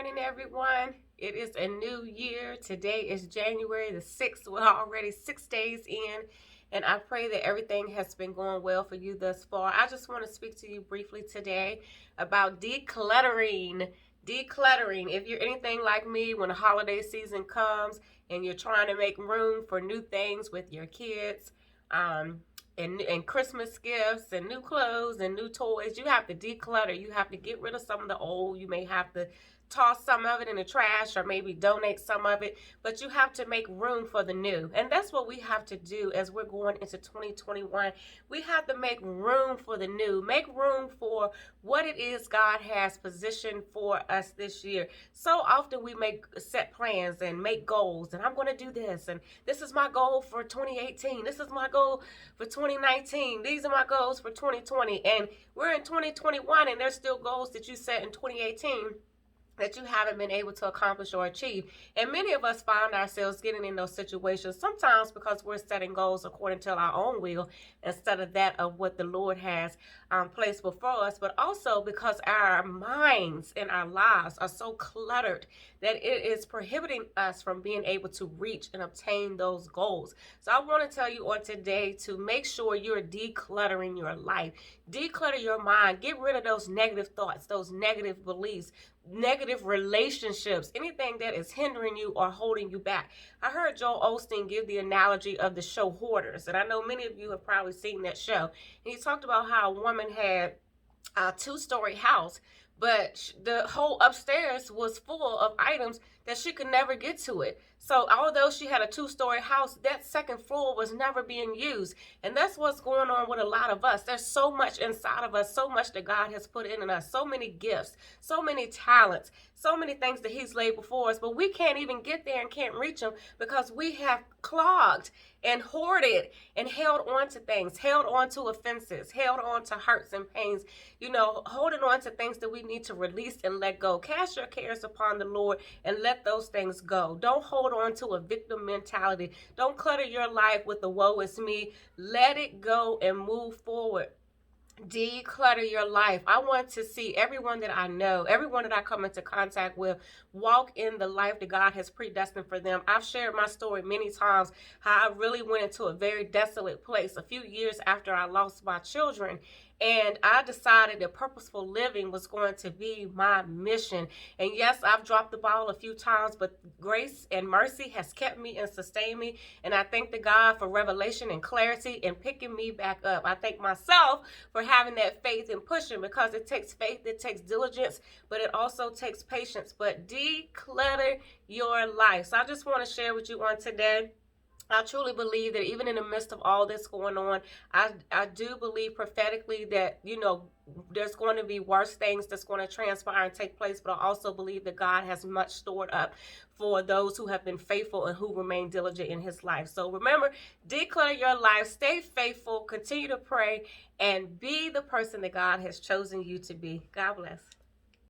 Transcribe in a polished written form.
morning, everyone. It is a new year. Today is January the 6th. We're already 6 days in, and I pray that everything has been going well for you thus far. I just want to speak to you briefly today about decluttering. Decluttering. If you're anything like me, when the holiday season comes and you're trying to make room for new things with your kids, and Christmas gifts and new clothes and new toys, you have to declutter. You have to get rid of some of the old. You may have to toss some of it in the trash or maybe donate some of it, but you have to make room for the new. And that's what we have to do as we're going into 2021. We have to make room for the new, make room for what it is God has positioned for us this year. So often we make set plans and make goals, and I'm going to do this, and this is my goal for 2018. This is my goal for 2019. These are my goals for 2020, and we're in 2021, and there's still goals that you set in 2018 that you haven't been able to accomplish or achieve. And many of us find ourselves getting in those situations, sometimes because we're setting goals according to our own will instead of that of what the Lord has placed before us, but also because our minds and our lives are so cluttered that it is prohibiting us from being able to reach and obtain those goals. So I want to tell you on today to make sure you're decluttering your life. Declutter your mind. Get rid of those negative thoughts, those negative beliefs, negative relationships, anything that is hindering you or holding you back. I heard Joel Osteen give the analogy of the show Hoarders, and I know many of you have probably seen that show. And he talked about how a woman had a two-story house, but the whole upstairs was full of items that she could never get to it. So although she had a two-story house, that second floor was never being used. And that's what's going on with a lot of us. There's so much inside of us, so much that God has put in us, so many gifts, so many talents, so many things that he's laid before us, but we can't even get there and can't reach them because we have clogged and hoarded and held on to things, held on to offenses, held on to hurts and pains, holding on to things that we need to release and let go. Cast your cares upon the Lord and let those things go. Don't hold on to a victim mentality. Don't clutter your life with the woe is me. Let it go and move forward. Declutter your life. I want to see everyone that I know, everyone that I come into contact with, walk in the life that God has predestined for them. I've shared my story many times, how I really went into a very desolate place a few years after I lost my children. And I decided that purposeful living was going to be my mission. And yes, I've dropped the ball a few times, but grace and mercy has kept me and sustained me. And I thank the God for revelation and clarity and picking me back up. I thank myself for having that faith and pushing, because it takes faith, it takes diligence, but it also takes patience. But declutter your life. So I just want to share with you on today. I truly believe that even in the midst of all this going on, I do believe prophetically that, there's going to be worse things that's going to transpire and take place, but I also believe that God has much stored up for those who have been faithful and who remain diligent in his life. So remember, declutter your life, stay faithful, continue to pray, and be the person that God has chosen you to be. God bless.